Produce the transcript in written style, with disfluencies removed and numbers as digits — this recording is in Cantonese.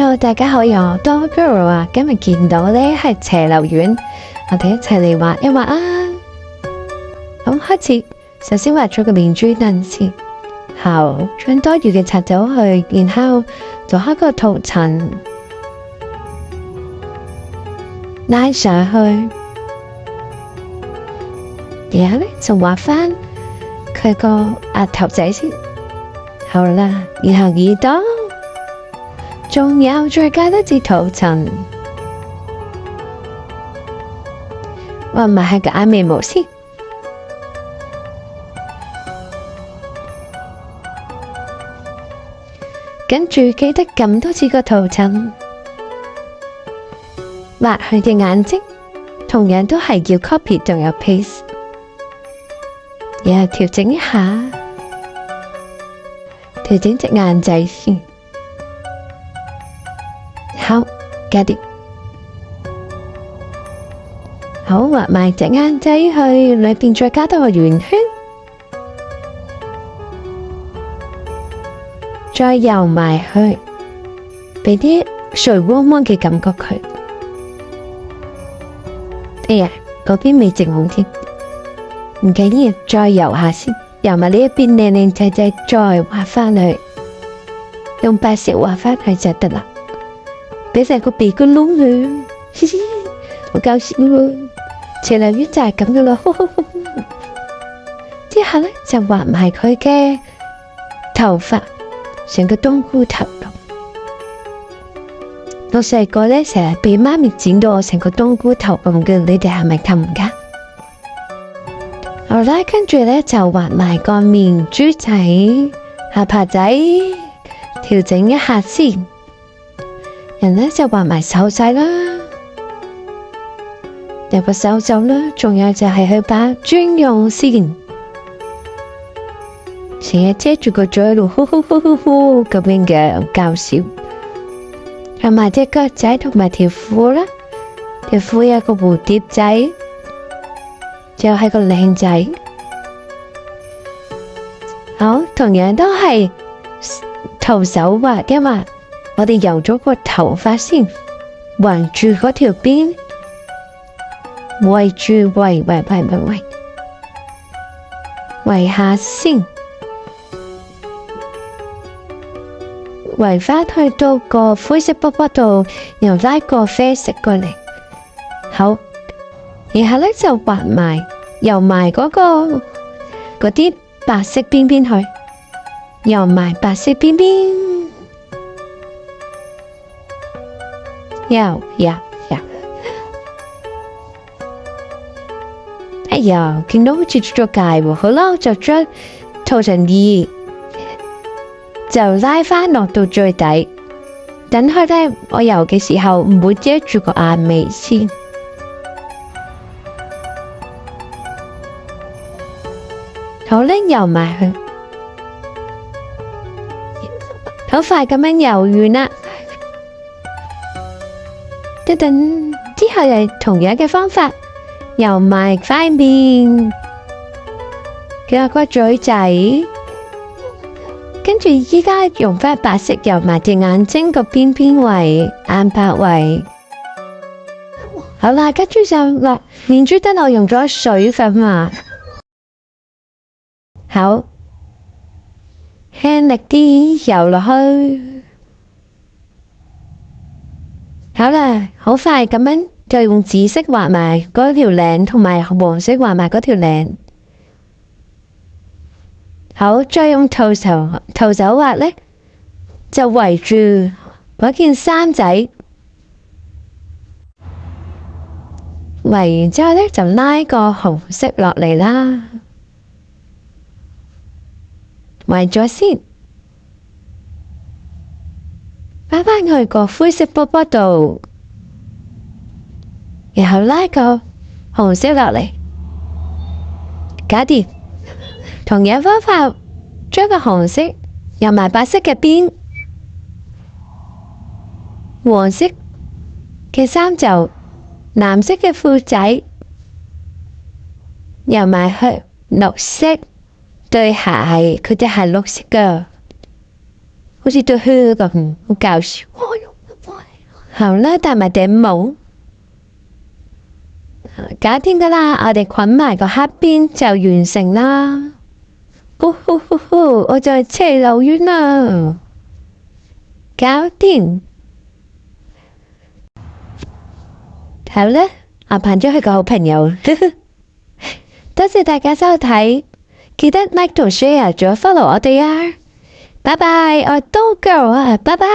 Hello，大家好，我係 Dora Girl 啊，今日見到呢係斜流院，我哋一齊嚟畫一畫啊。咁開始，首先畫咗個面珠燈先，好，將多餘嘅擦走去，然後做一個圖層拉上去，然後呢就畫翻佢個額頭仔先，好啦，然後耳朵。仲有再加多啲圖層，畫埋係個眼眉毛先，跟住記得撳多次個圖層，畫佢嘅眼睛，同樣都係要 copy 仲有 paste， 然後調整一下，調整隻眼仔先。好，搞掂。好，畫埋隻眼仔去裏邊，再加多個圓圈，再游埋去，俾啲水汪汪嘅感覺佢。哎呀，嗰邊未整好添，唔緊要，再游下先，游埋呢一邊靚靚仔仔，再畫翻去，用白色畫翻去就得啦。俾成個鼻哥窿佢，嘻嘻，好搞笑喎！斜流院就係咁嘅咯。之後呢就畫埋佢嘅頭髮，成個冬菇頭咁。我細個呢成日俾媽咪剪到我成個冬菇頭咁嘅，你哋係咪咁㗎？好啦，跟住呢就畫埋個面珠仔、下巴仔，調整一下先。人呢就畫埋手仔啦，有個手袖啦，仲有就係佢把專用線，成日遮住個嘴喺度呼呼呼呼呼咁樣嘅搞笑，同埋隻腳仔同埋條褲啦，條褲有個蝴蝶仔，就係個靚仔，好，同樣都係徒手畫嘅嘛。我哋游咗個頭髮先，圍住嗰條邊，圍住圍下先，圍返去到個灰色波波度，又拉個啡色過嚟，好，然後呢就畫埋，游埋嗰啲白色邊邊去，游埋白色邊邊。哎呀，見到好似出咗界喎，好啦，我就將圖層2就拉返落到最底，等佢呢，我游嘅時候唔會遮住個眼眉先。好咧，游埋去，好快咁樣游完啦。一陣之後又係同樣嘅方法，游埋塊面，叫個嘴仔，跟住依家用翻白色游埋隻眼睛個邊邊位、眼白位。好啦，跟住就畫面珠燈，我用咗水粉啊，好，輕力啲游落去。好啦，好快咁樣就用紫色畫埋嗰條領，同埋黃色畫埋嗰條領。好，再用徒手畫呢，就圍住嗰件衫仔，圍完之後呢，就拉個紅色落嚟啦，圍咗先。翻返去個灰色波波度，然後拉個紅色落嚟，搞掂。同樣方法，將個紅色游埋白色嘅邊，黃色嘅衫袖，藍色嘅褲仔，游埋去綠色對鞋，佢隻鞋綠色㗎。好似對靴咁，好搞笑。好啦，戴埋頂帽。搞掂噶啦，我哋捆埋個黑邊就完成啦。呼呼呼呼，我就係車路遠啦，搞掂。好啦，我扮咗佢個好朋友。多謝大家收睇，記得 like 同 share，仲有 follow 我哋啊！拜拜，我係刀 girl啊，拜拜。